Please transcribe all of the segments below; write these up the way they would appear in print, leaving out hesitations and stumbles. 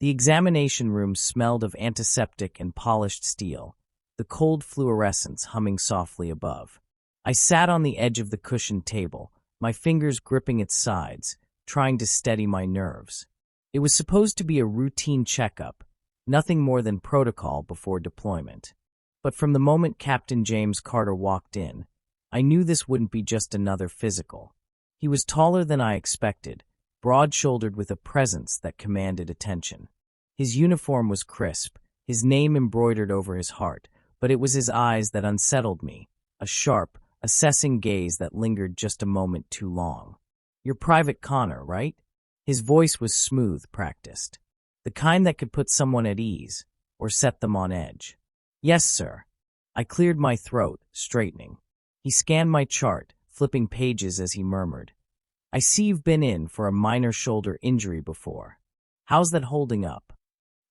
The examination room smelled of antiseptic and polished steel, the cold fluorescence humming softly above. I sat on the edge of the cushioned table, my fingers gripping its sides, trying to steady my nerves. It was supposed to be a routine checkup, nothing more than protocol before deployment. But from the moment Captain James Carter walked in, I knew this wouldn't be just another physical. He was taller than I expected, broad-shouldered with a presence that commanded attention. His uniform was crisp, his name embroidered over his heart, but it was his eyes that unsettled me, a sharp, assessing gaze that lingered just a moment too long. "You're Private Connor, right?" His voice was smooth, practiced. The kind that could put someone at ease, or set them on edge. "Yes, sir." I cleared my throat, straightening. He scanned my chart, flipping pages as he murmured, "I see you've been in for a minor shoulder injury before. How's that holding up?"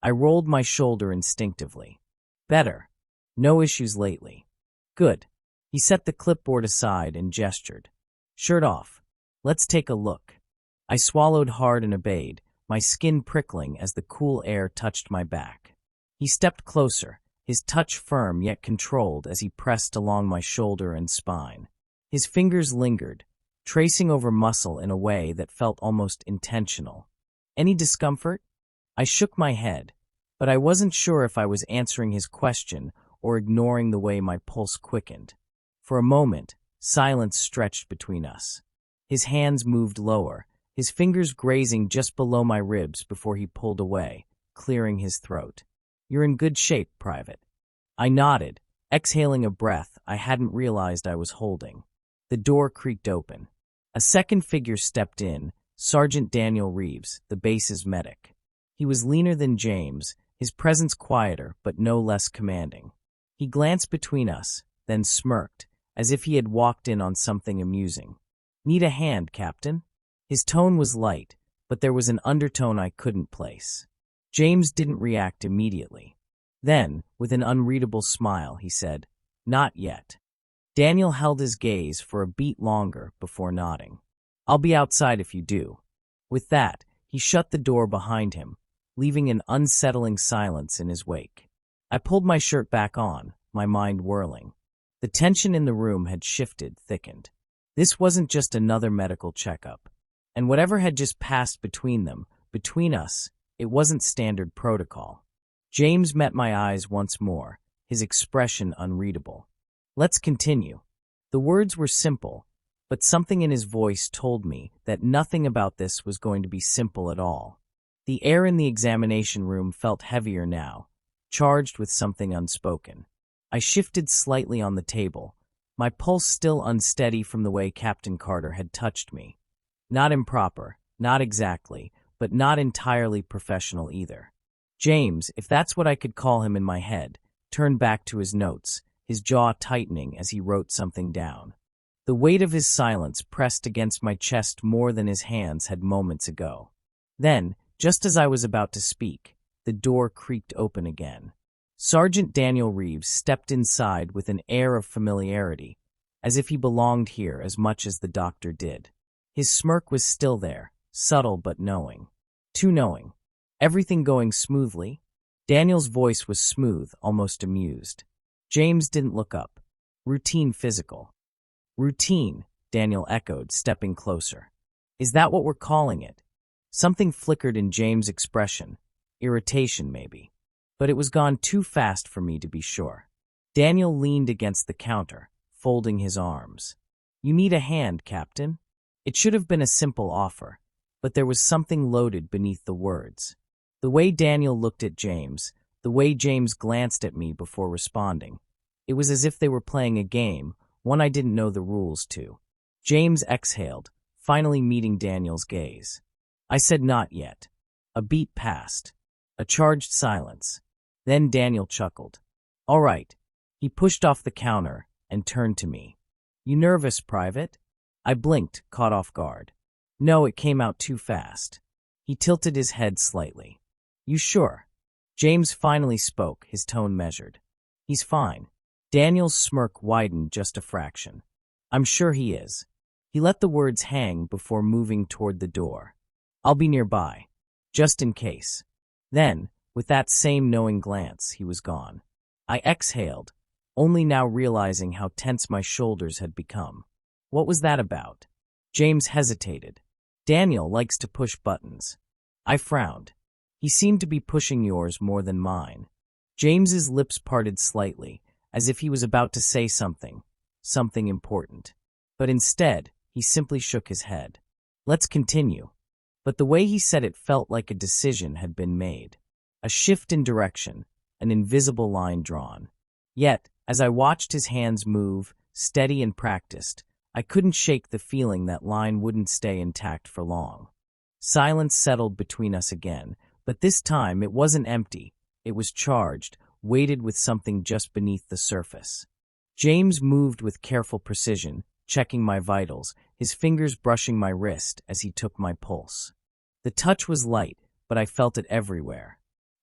I rolled my shoulder instinctively. "Better. No issues lately." "Good." He set the clipboard aside and gestured. "Shirt off. Let's take a look." I swallowed hard and obeyed, my skin prickling as the cool air touched my back. He stepped closer, his touch firm yet controlled as he pressed along my shoulder and spine. His fingers lingered, tracing over muscle in a way that felt almost intentional. "Any discomfort?" I shook my head, but I wasn't sure if I was answering his question or ignoring the way my pulse quickened. For a moment, silence stretched between us. His hands moved lower, his fingers grazing just below my ribs before he pulled away, clearing his throat. "You're in good shape, Private." I nodded, exhaling a breath I hadn't realized I was holding. The door creaked open. A second figure stepped in, Sergeant Daniel Reeves, the base's medic. He was leaner than James, his presence quieter but no less commanding. He glanced between us, then smirked, as if he had walked in on something amusing. "Need a hand, Captain?" His tone was light, but there was an undertone I couldn't place. James didn't react immediately. Then, with an unreadable smile, he said, "Not yet." Daniel held his gaze for a beat longer before nodding. "I'll be outside if you do." With that, he shut the door behind him, leaving an unsettling silence in his wake. I pulled my shirt back on, my mind whirling. The tension in the room had shifted, thickened. This wasn't just another medical checkup. And whatever had just passed between us, it wasn't standard protocol. James met my eyes once more, his expression unreadable. "Let's continue." The words were simple, but something in his voice told me that nothing about this was going to be simple at all. The air in the examination room felt heavier now, charged with something unspoken. I shifted slightly on the table, my pulse still unsteady from the way Captain Carter had touched me. Not improper, not exactly, but not entirely professional either. James, if that's what I could call him in my head, turned back to his notes, his jaw tightening as he wrote something down. The weight of his silence pressed against my chest more than his hands had moments ago. Then, just as I was about to speak, the door creaked open again. Sergeant Daniel Reeves stepped inside with an air of familiarity, as if he belonged here as much as the doctor did. His smirk was still there, subtle but knowing. Too knowing. "Everything going smoothly?" Daniel's voice was smooth, almost amused. James didn't look up. "Routine physical." "Routine," Daniel echoed, stepping closer. "Is that what we're calling it?" Something flickered in James' expression. Irritation, maybe. But it was gone too fast for me to be sure. Daniel leaned against the counter, folding his arms. "You need a hand, Captain?" It should have been a simple offer, but there was something loaded beneath the words. The way Daniel looked at James, the way James glanced at me before responding, it was as if they were playing a game, one I didn't know the rules to. James exhaled, finally meeting Daniel's gaze. I said not yet. A beat passed. A charged silence. Then Daniel chuckled. "All right." He pushed off the counter and turned to me. "You nervous, Private?" I blinked, caught off guard. No, it came out too fast. He tilted his head slightly. "You sure?" James finally spoke, his tone measured. "He's fine." Daniel's smirk widened just a fraction. "I'm sure he is." He let the words hang before moving toward the door. "I'll be nearby, just in case." Then, with that same knowing glance, he was gone. I exhaled, only now realizing how tense my shoulders had become. What was that about? James hesitated. Daniel likes to push buttons. I frowned. He seemed to be pushing yours more than mine. James's lips parted slightly, as if he was about to say something important. But instead, he simply shook his head. Let's continue. But the way he said it felt like a decision had been made. A shift in direction, an invisible line drawn. Yet, as I watched his hands move, steady and practiced, I couldn't shake the feeling that line wouldn't stay intact for long. Silence settled between us again, but this time it wasn't empty. It was charged, weighted with something just beneath the surface. James moved with careful precision, checking my vitals, his fingers brushing my wrist as he took my pulse. The touch was light, but I felt it everywhere.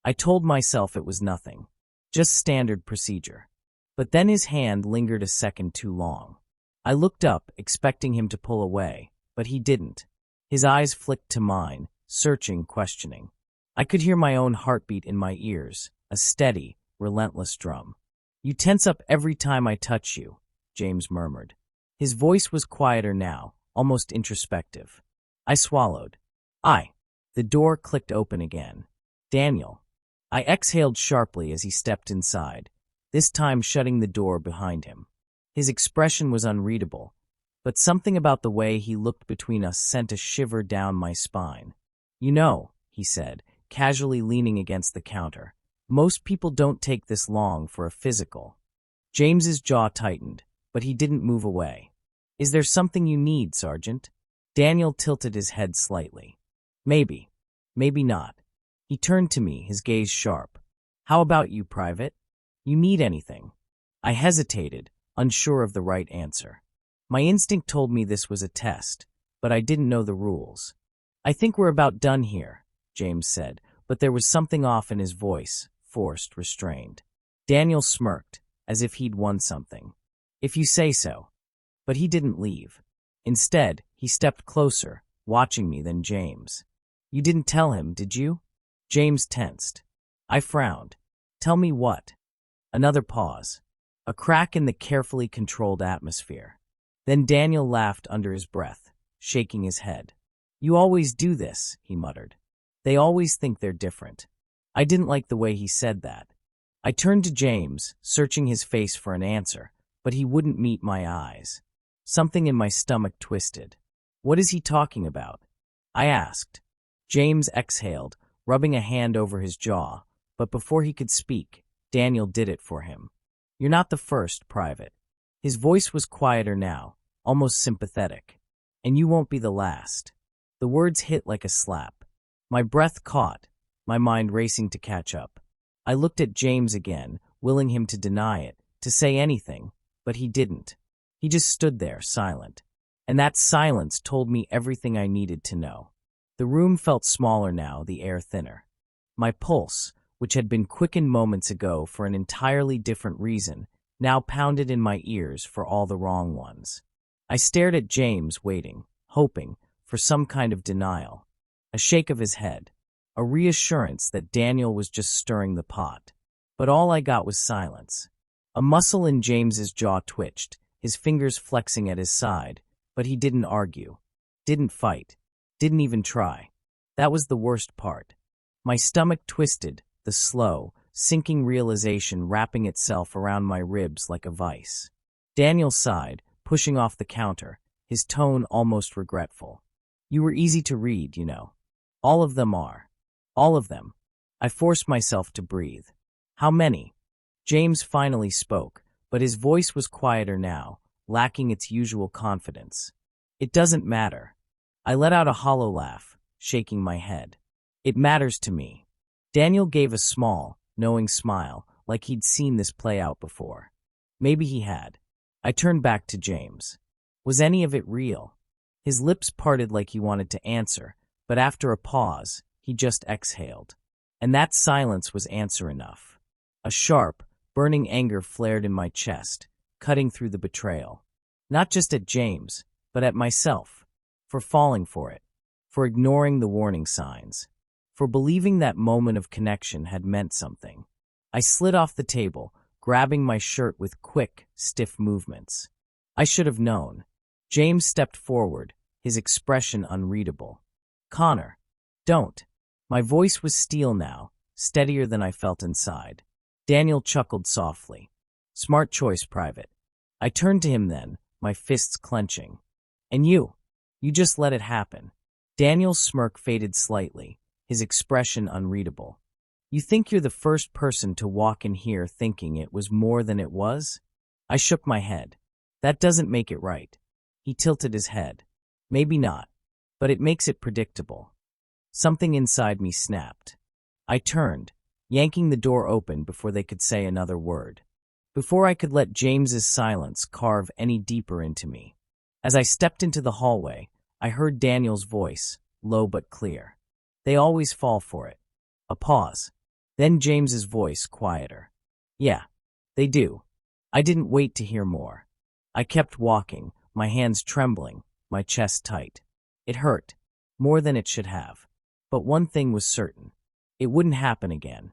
I told myself it was nothing, just standard procedure. But then his hand lingered a second too long. I looked up, expecting him to pull away, but he didn't. His eyes flicked to mine, searching, questioning. I could hear my own heartbeat in my ears, a steady, relentless drum. "You tense up every time I touch you," James murmured. His voice was quieter now, almost introspective. I swallowed. The door clicked open again. "Daniel." I exhaled sharply as he stepped inside, this time shutting the door behind him. His expression was unreadable, but something about the way he looked between us sent a shiver down my spine. "You know," he said, casually leaning against the counter, "most people don't take this long for a physical." James's jaw tightened, but he didn't move away. "Is there something you need, Sergeant?" Daniel tilted his head slightly. "Maybe. Maybe not." He turned to me, his gaze sharp. "How about you, Private? You need anything?" I hesitated, unsure of the right answer. My instinct told me this was a test, but I didn't know the rules. "I think we're about done here," James said, but there was something off in his voice, forced, restrained. Daniel smirked, as if he'd won something. "If you say so." But he didn't leave. Instead, he stepped closer, watching me, then James. "You didn't tell him, did you?" James tensed. I frowned. "Tell me what?" Another pause. A crack in the carefully controlled atmosphere. Then Daniel laughed under his breath, shaking his head. "You always do this," he muttered. "They always think they're different." I didn't like the way he said that. I turned to James, searching his face for an answer, but he wouldn't meet my eyes. Something in my stomach twisted. "What is he talking about?" I asked. James exhaled, rubbing a hand over his jaw, but before he could speak, Daniel did it for him. "You're not the first, Private." His voice was quieter now, almost sympathetic. "And you won't be the last." The words hit like a slap. My breath caught, my mind racing to catch up. I looked at James again, willing him to deny it, to say anything, but he didn't. He just stood there, silent. And that silence told me everything I needed to know. The room felt smaller now, the air thinner. My pulse, which had been quickened moments ago for an entirely different reason, now pounded in my ears for all the wrong ones. I stared at James, waiting, hoping, for some kind of denial. A shake of his head. A reassurance that Daniel was just stirring the pot. But all I got was silence. A muscle in James's jaw twitched, his fingers flexing at his side, but he didn't argue. Didn't fight. Didn't even try. That was the worst part. My stomach twisted, the slow, sinking realization wrapping itself around my ribs like a vice. Daniel sighed, pushing off the counter, his tone almost regretful. "You were easy to read, you know. All of them are. All of them." I forced myself to breathe. "How many?" James finally spoke, but his voice was quieter now, lacking its usual confidence. "It doesn't matter." I let out a hollow laugh, shaking my head. "It matters to me." Daniel gave a small, knowing smile, like he'd seen this play out before. Maybe he had. I turned back to James. Was any of it real? His lips parted like he wanted to answer, but after a pause, he just exhaled. And that silence was answer enough. A sharp, burning anger flared in my chest, cutting through the betrayal. Not just at James, but at myself. For falling for it. For ignoring the warning signs. for believing that moment of connection had meant something. I slid off the table, grabbing my shirt with quick, stiff movements. I should have known. James stepped forward, his expression unreadable. Connor, don't. My voice was steel now, steadier than I felt inside. Daniel chuckled softly. Smart choice, Private. I turned to him then, my fists clenching. And you just let it happen. Daniel's smirk faded slightly, his expression unreadable. You think you're the first person to walk in here thinking it was more than it was? I shook my head. That doesn't make it right. He tilted his head. Maybe not, but it makes it predictable. Something inside me snapped. I turned, yanking the door open before they could say another word. Before I could let James's silence carve any deeper into me. As I stepped into the hallway, I heard Daniel's voice, low but clear. They always fall for it. A pause. Then James's voice, quieter. Yeah, they do. I didn't wait to hear more. I kept walking, my hands trembling, my chest tight. It hurt, more than it should have. But one thing was certain. It wouldn't happen again.